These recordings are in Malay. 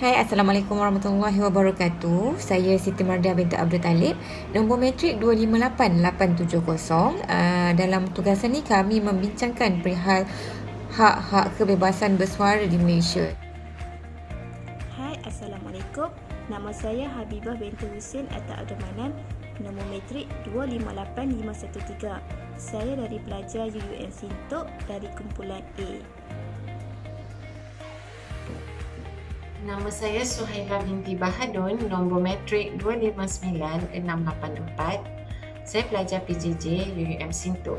Hai, Assalamualaikum warahmatullahi wabarakatuh. Saya Siti Mardia binti Abdul Talib. Nombor metrik 258870. Dalam tugasan ni kami membincangkan perihal hak-hak kebebasan bersuara di Malaysia. Hai, Assalamualaikum. Nama saya Habibah binti Husin Atta Abdul Manan. Nombor metrik 258513. Saya dari pelajar UUM Sintok dari kumpulan A. Nama saya Suhaila binti Bahadun, nombor metrik 259684. Saya pelajar PJJ UUM Sintok.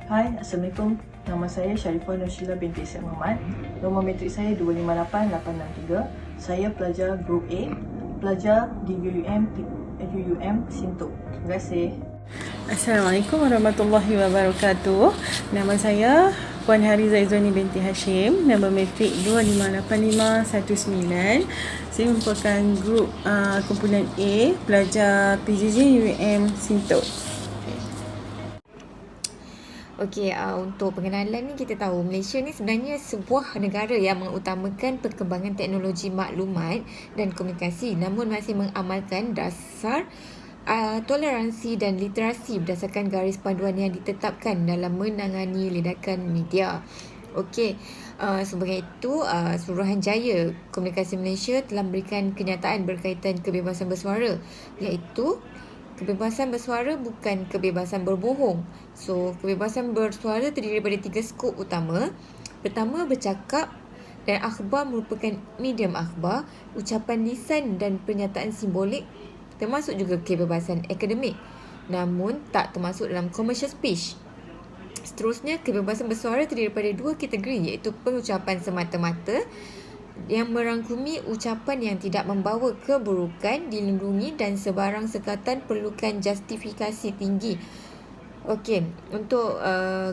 Hai, Assalamualaikum. Nama saya Sharifah Nursila binti Syed Muhammad. Nombor metrik saya 258863. Saya pelajar Group A, pelajar di UUM Sintok. Terima kasih. Assalamualaikum warahmatullahi wabarakatuh. Nama saya Puan Hariza Izwani binti Hashim. Nombor metrik 258519. Saya merupakan grup kumpulan A, pelajar PJJ UUM Sintok. Okey, untuk pengenalan ni kita tahu Malaysia ni sebenarnya sebuah negara yang mengutamakan perkembangan teknologi maklumat dan komunikasi, namun masih mengamalkan dasar toleransi dan literasi berdasarkan garis panduan yang ditetapkan dalam menangani ledakan media. Okey, sebagai itu Suruhanjaya Komunikasi Malaysia telah memberikan kenyataan berkaitan kebebasan bersuara, iaitu kebebasan bersuara bukan kebebasan berbohong. So, kebebasan bersuara terdiri daripada 3 skop utama. Pertama, bercakap dan akhbar merupakan medium akhbar, ucapan lisan dan pernyataan simbolik, termasuk juga kebebasan akademik, namun tak termasuk dalam commercial speech. Seterusnya, kebebasan bersuara terdiri daripada 2 kategori, iaitu pengucapan semata-mata yang merangkumi ucapan yang tidak membawa keburukan, dilindungi dan sebarang sekatan perlukan justifikasi tinggi. Okey, untuk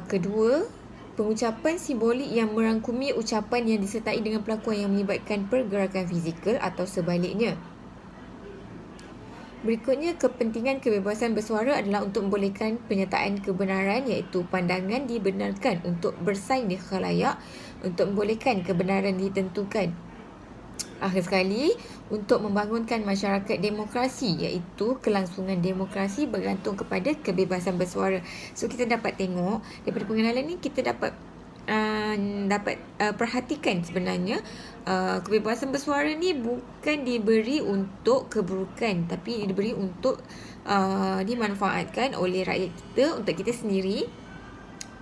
kedua, pengucapan simbolik yang merangkumi ucapan yang disertai dengan pelakuan yang melibatkan pergerakan fizikal atau sebaliknya. Berikutnya, kepentingan kebebasan bersuara adalah untuk membolehkan pernyataan kebenaran, iaitu pandangan dibenarkan untuk bersaing di khalayak, untuk membolehkan kebenaran ditentukan. Akhir sekali, untuk membangunkan masyarakat demokrasi, iaitu kelangsungan demokrasi bergantung kepada kebebasan bersuara. So, kita dapat tengok daripada pengenalan ni, kita dapat perhatikan sebenarnya kebebasan bersuara ni bukan diberi untuk keburukan, tapi diberi untuk dimanfaatkan oleh rakyat kita, untuk kita sendiri,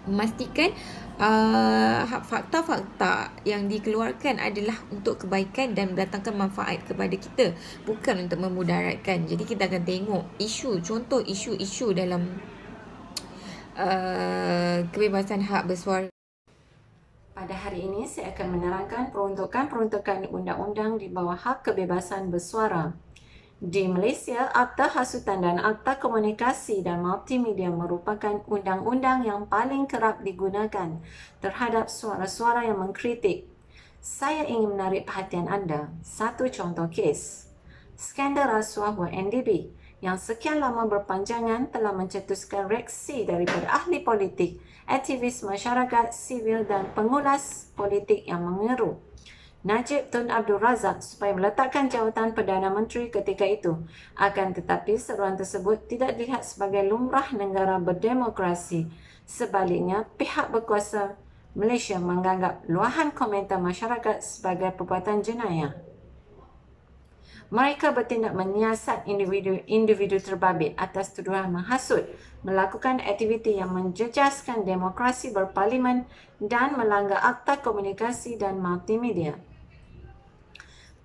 memastikan fakta-fakta yang dikeluarkan adalah untuk kebaikan dan mendatangkan manfaat kepada kita, bukan untuk memudaratkan. Jadi kita akan tengok contoh isu-isu dalam kebebasan hak bersuara. Pada hari ini, saya akan menerangkan peruntukan undang-undang di bawah hak kebebasan bersuara. Di Malaysia, Akta Hasutan dan Akta Komunikasi dan Multimedia merupakan undang-undang yang paling kerap digunakan terhadap suara-suara yang mengkritik. Saya ingin menarik perhatian anda. Satu contoh kes. Skandal rasuah YNDB yang sekian lama berpanjangan telah mencetuskan reaksi daripada ahli politik, aktivis masyarakat sivil dan pengulas politik yang mengeru Najib Tun Abdul Razak supaya meletakkan jawatan Perdana Menteri ketika itu. Akan tetapi seruan tersebut tidak dilihat sebagai lumrah negara berdemokrasi. Sebaliknya, pihak berkuasa Malaysia menganggap luahan komentar masyarakat sebagai perbuatan jenayah. Mereka bertindak menyiasat individu terbabit atas tuduhan menghasut, melakukan aktiviti yang menjejaskan demokrasi berparlimen dan melanggar Akta Komunikasi dan Multimedia.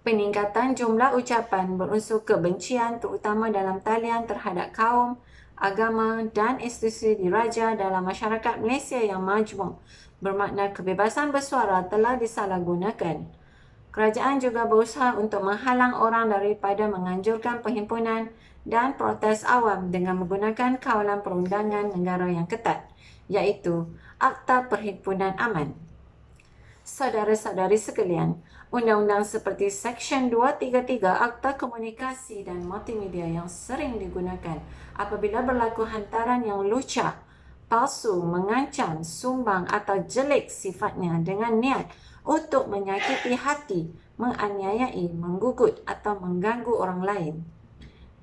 Peningkatan jumlah ucapan berunsur kebencian terutama dalam talian terhadap kaum, agama dan institusi diraja dalam masyarakat Malaysia yang majmuk bermakna kebebasan bersuara telah disalahgunakan. Kerajaan juga berusaha untuk menghalang orang daripada menganjurkan perhimpunan dan protes awam dengan menggunakan kawalan perundangan negara yang ketat, iaitu Akta Perhimpunan Aman. Saudara-saudari sekalian, undang-undang seperti Seksyen 233 Akta Komunikasi dan Multimedia yang sering digunakan apabila berlaku hantaran yang lucah, palsu, mengancam, sumbang atau jelek sifatnya dengan niat untuk menyakiti hati, menganiayai, menggugut atau mengganggu orang lain.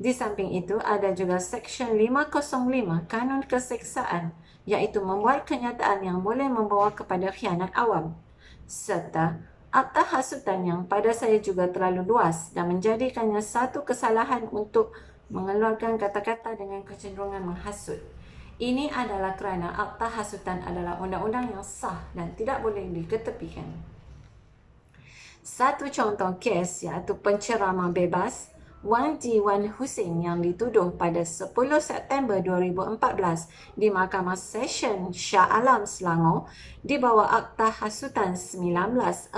Di samping itu, ada juga Seksyen 505 Kanun Keseksaan, iaitu membuat kenyataan yang boleh membawa kepada khianat awam, serta akta hasutan yang pada saya juga terlalu luas dan menjadikannya satu kesalahan untuk mengeluarkan kata-kata dengan kecenderungan menghasut. Ini adalah kerana akta hasutan adalah undang-undang yang sah dan tidak boleh diketepikan. Satu contoh kes iaitu penceramah bebas Wan Hussein yang dituduh pada 10 September 2014 di Mahkamah Session Shah Alam Selangor di bawah Akta Hasutan 1948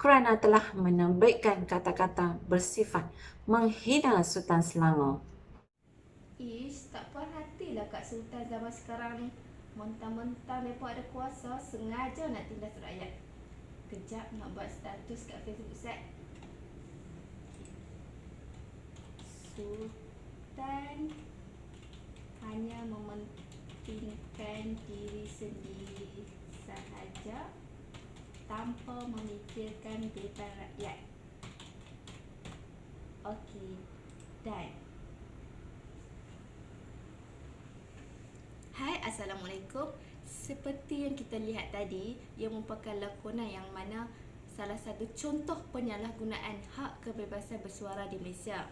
kerana telah menerbitkan kata-kata bersifat menghina Sultan Selangor. Ish, tak puas hatilah Kak Sultan zaman sekarang ni. Mentang-mentang mereka ada kuasa, sengaja nak tindas rakyat. Kejap nak buat status kat Facebook set. Sultan hanya mementingkan diri sendiri sahaja tanpa memikirkan beban rakyat. Okey, dan hai, Assalamualaikum. Seperti yang kita lihat tadi, ia merupakan lakonan yang mana salah satu contoh penyalahgunaan hak kebebasan bersuara di Malaysia,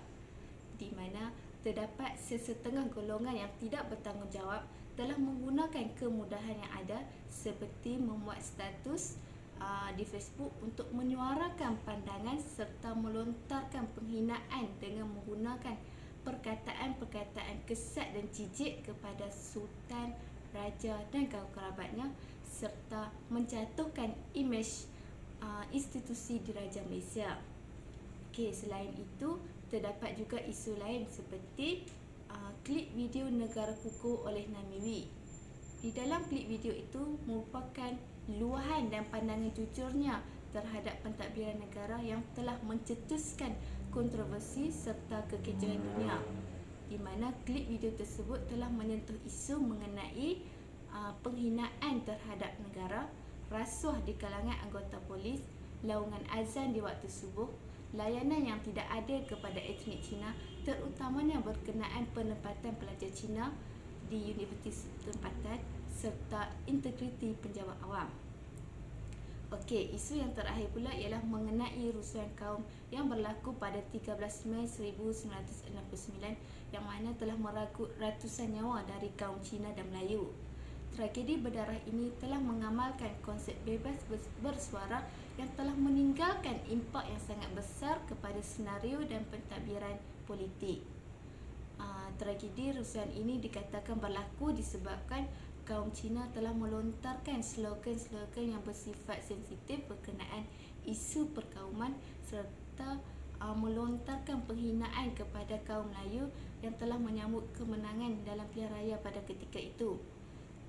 di mana terdapat sesetengah golongan yang tidak bertanggungjawab telah menggunakan kemudahan yang ada seperti memuat status di Facebook untuk menyuarakan pandangan serta melontarkan penghinaan dengan menggunakan perkataan-perkataan kesat dan jijik kepada Sultan, Raja dan kaum kerabatnya serta menjatuhkan imej institusi Diraja Malaysia. Okey, selain itu terdapat juga isu lain seperti klip video Negara Kukuh oleh Namiwi. Di dalam klip video itu merupakan luahan dan pandangan jujurnya terhadap pentadbiran negara yang telah mencetuskan kontroversi serta kekejuan dunia, di mana klip video tersebut telah menyentuh isu mengenai penghinaan terhadap negara, rasuah di kalangan anggota polis, laungan azan di waktu subuh, layanan yang tidak adil kepada etnik Cina, terutamanya berkenaan penempatan pelajar Cina di universiti tempatan serta integriti penjawat awam. Okey, isu yang terakhir pula ialah mengenai rusuhan kaum yang berlaku pada 13 Mei 1969 yang mana telah meragut ratusan nyawa dari kaum Cina dan Melayu. Tragedi berdarah ini telah mengamalkan konsep bebas bersuara yang telah meninggalkan impak yang sangat besar kepada senario dan pentadbiran politik. Tragedi rusuhan ini dikatakan berlaku disebabkan kaum Cina telah melontarkan slogan-slogan yang bersifat sensitif berkenaan isu perkauman serta melontarkan penghinaan kepada kaum Melayu yang telah menyambut kemenangan dalam pilihan raya pada ketika itu.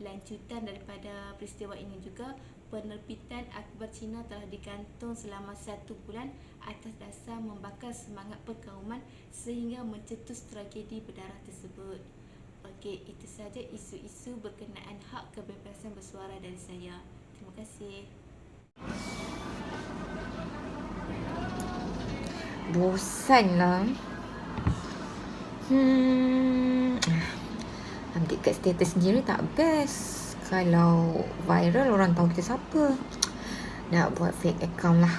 Lanjutan daripada peristiwa ini juga, penerbitan Akhbar Cina telah digantung selama 1 bulan atas dasar membakar semangat perkauman sehingga mencetus tragedi berdarah tersebut. Okey, itu saja isu-isu berkenaan hak kebebasan bersuara dari saya. Terima kasih. Bosanlah. Update kat status sendiri tak best. Kalau viral orang tahu kita siapa. Nak buat fake account lah.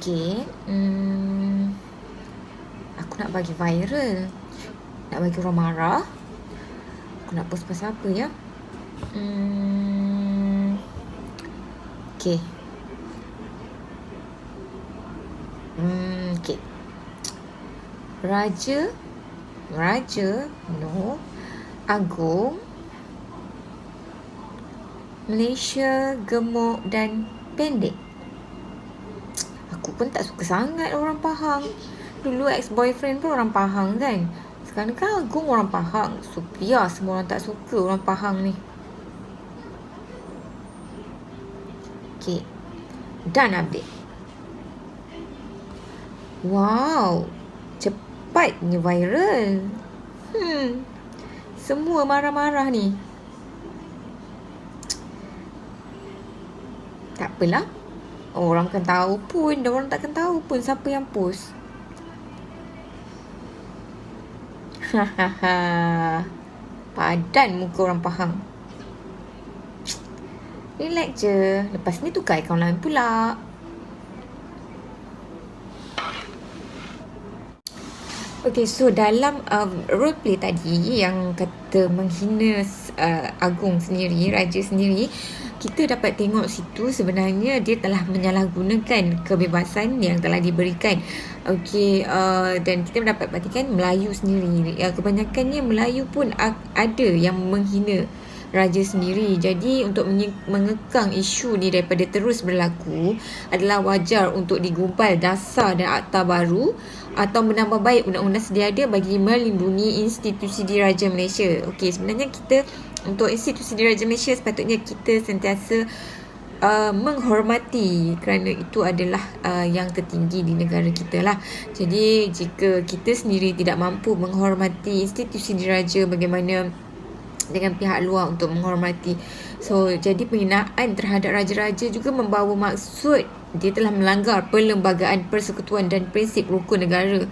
Okey, aku nak bagi viral, nak bagi orang marah. Aku nak post pasal apa ya? Okey. Okey. Raja Agung Malaysia gemuk dan pendek. Aku pun tak suka sangat orang Pahang. Dulu ex-boyfriend pun orang Pahang kan. Sekarang kan Agung orang Pahang. So biar semua orang tak suka orang Pahang ni. Okay, done update. Wow, cepatnya viral. Semua marah-marah ni. apalah. Orang kan tahu pun, dan orang takkan tahu pun siapa yang post. Hahaha. Padan muka orang faham. Relax je. Lepas ni tukar akaun lain pula. Okay, so dalam roleplay tadi yang kata menghina Agung sendiri, Raja sendiri, kita dapat tengok situ sebenarnya dia telah menyalahgunakan kebebasan yang telah diberikan. Okay, dan kita dapat perhatikan Melayu sendiri. Kebanyakannya Melayu pun ada yang menghina Raja sendiri. Jadi untuk mengekang isu ni daripada terus berlaku adalah wajar untuk digumpal dasar dan akta baru atau menambah baik undang-undang sedia ada bagi melindungi institusi diraja Malaysia. Okey, sebenarnya kita untuk institusi diraja Malaysia sepatutnya kita sentiasa menghormati kerana itu adalah yang tertinggi di negara kita lah. Jadi jika kita sendiri tidak mampu menghormati institusi diraja, bagaimana dengan pihak luar untuk menghormati. So, jadi penghinaan terhadap raja-raja juga membawa maksud dia telah melanggar perlembagaan persekutuan dan prinsip rukun negara.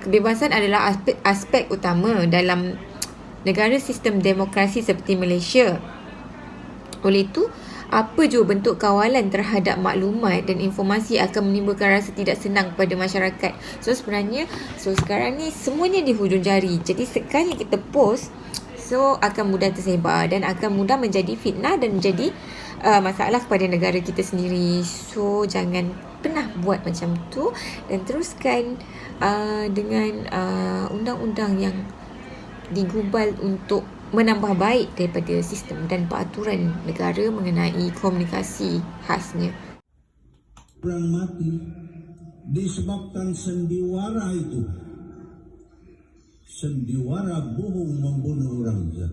Kebebasan adalah aspek utama dalam negara sistem demokrasi seperti Malaysia. Oleh itu, apa jua bentuk kawalan terhadap maklumat dan informasi akan menimbulkan rasa tidak senang kepada masyarakat. So sekarang ni semuanya di hujung jari. Jadi sekali kita post, so akan mudah tersebar dan akan mudah menjadi fitnah dan menjadi masalah kepada negara kita sendiri. So jangan pernah buat macam tu dan teruskan dengan undang-undang yang digubal untuk menambah baik daripada sistem dan peraturan negara mengenai komunikasi khasnya. Orang mati disebabkan sendiwara itu. Sendiwara bohong membunuh orang je.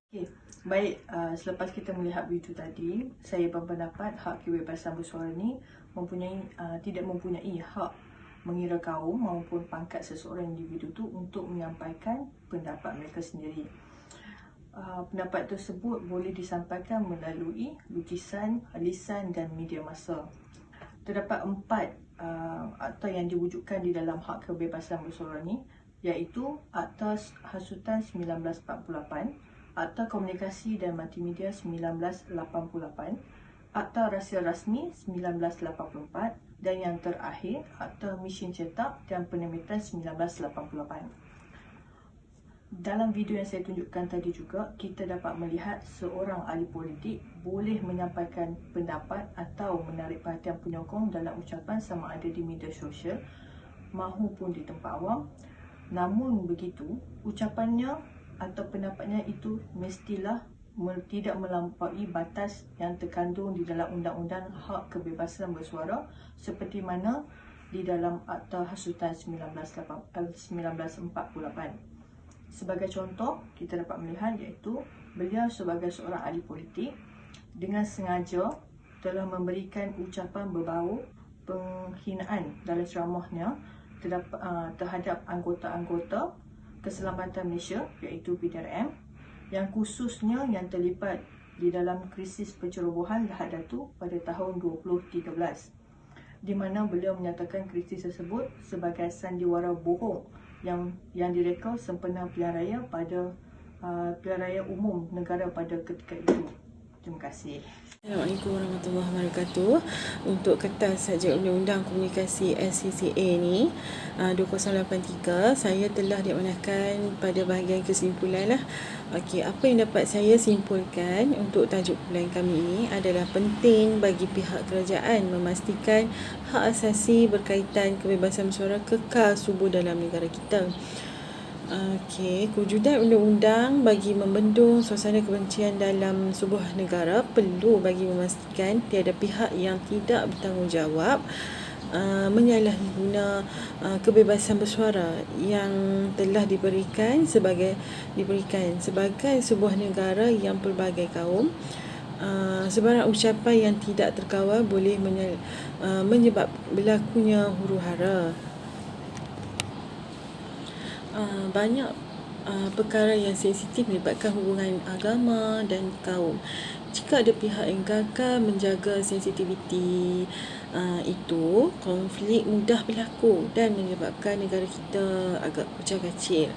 Okay. Baik, selepas kita melihat video tadi, saya berpendapat hak kebebasan bersuara ni tidak mempunyai hak mengira kaum maupun pangkat seseorang individu tu untuk menyampaikan pendapat mereka sendiri. Pendapat tersebut boleh disampaikan melalui lukisan, lisan dan media massa. Terdapat 4 akta yang diwujudkan di dalam hak kebebasan bersuara ni, iaitu Akta Hasutan 1948, Akta Komunikasi dan Multimedia 1988, Akta Rahsia Rasmi 1984 dan yang terakhir Akta Mesin Cetak dan Penerbitan 1988. Dalam video yang saya tunjukkan tadi juga, kita dapat melihat seorang ahli politik boleh menyampaikan pendapat atau menarik perhatian penyokong dalam ucapan sama ada di media sosial mahupun di tempat awam. Namun begitu, ucapannya atau pendapatnya itu mestilah tidak melampaui batas yang terkandung di dalam Undang-Undang Hak Kebebasan Bersuara seperti mana di dalam Akta Hasutan 1948. Sebagai contoh, kita dapat melihat iaitu beliau sebagai seorang ahli politik dengan sengaja telah memberikan ucapan berbau penghinaan dalam ceramahnya terhadap anggota-anggota Keselamatan Malaysia iaitu PDRM yang khususnya yang terlibat di dalam krisis pencerobohan Lahad Datu pada tahun 2013, di mana beliau menyatakan krisis tersebut sebagai sandiwara bohong yang direka sempena pilihan raya pada pilihan raya umum negara pada ketika itu. Terima kasih. Assalamualaikum warahmatullahi wabarakatuh. Untuk kertas saja Undang-Undang Komunikasi SCCA ni 2083, saya telah diamanahkan pada bahagian kesimpulan lah. Okey, apa yang dapat saya simpulkan untuk tajuk kumpulan kami ini adalah penting bagi pihak kerajaan memastikan hak asasi berkaitan kebebasan bersuara kekal subur dalam negara kita. Okey, kewujudan undang-undang bagi membendung suasana kebencian dalam sebuah negara perlu bagi memastikan tiada pihak yang tidak bertanggungjawab menyalahguna kebebasan bersuara yang telah diberikan sebagai sebuah negara yang pelbagai kaum. Sebarang ucapan yang tidak terkawal boleh menyebab berlakunya huru-hara. Banyak perkara yang sensitif melibatkan hubungan agama dan kaum. jika ada pihak yang gagal menjaga sensitiviti itu, konflik mudah berlaku dan menyebabkan negara kita agak pecah kacir.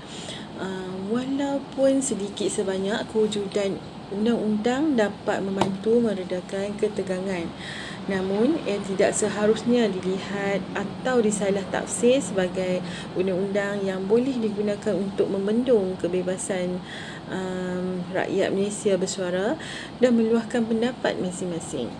Walaupun sedikit sebanyak kewujudan undang-undang dapat membantu meredakan ketegangan, namun ia tidak seharusnya dilihat atau disalah tafsir sebagai undang-undang yang boleh digunakan untuk membendung kebebasan rakyat Malaysia bersuara dan meluahkan pendapat masing-masing.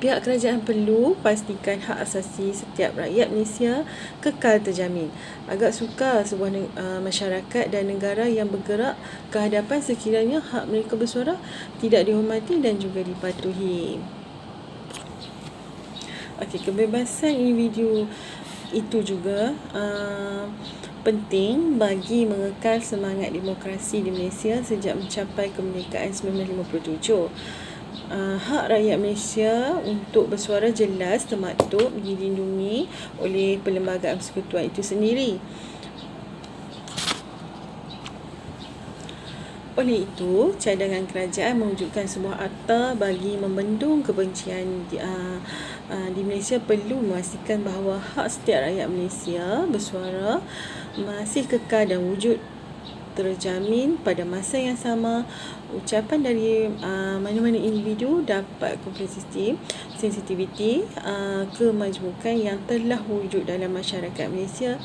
Pihak kerajaan perlu pastikan hak asasi setiap rakyat Malaysia kekal terjamin. Agak sukar sebuah masyarakat dan negara yang bergerak ke hadapan sekiranya hak mereka bersuara tidak dihormati dan juga dipatuhi. Kebebasan individu itu juga penting bagi mengekal semangat demokrasi di Malaysia sejak mencapai kemerdekaan 1957. Hak rakyat Malaysia untuk bersuara jelas termaktub dilindungi oleh Perlembagaan Persekutuan itu sendiri. Oleh itu, cadangan kerajaan mewujudkan sebuah akta bagi membendung kebencian di Malaysia perlu memastikan bahawa hak setiap rakyat Malaysia bersuara masih kekal dan wujud terjamin pada masa yang sama. Ucapan dari mana-mana individu dapat komprehensif sensitiviti kemajmukan yang telah wujud dalam masyarakat Malaysia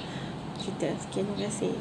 kita. Sekian, terima kasih.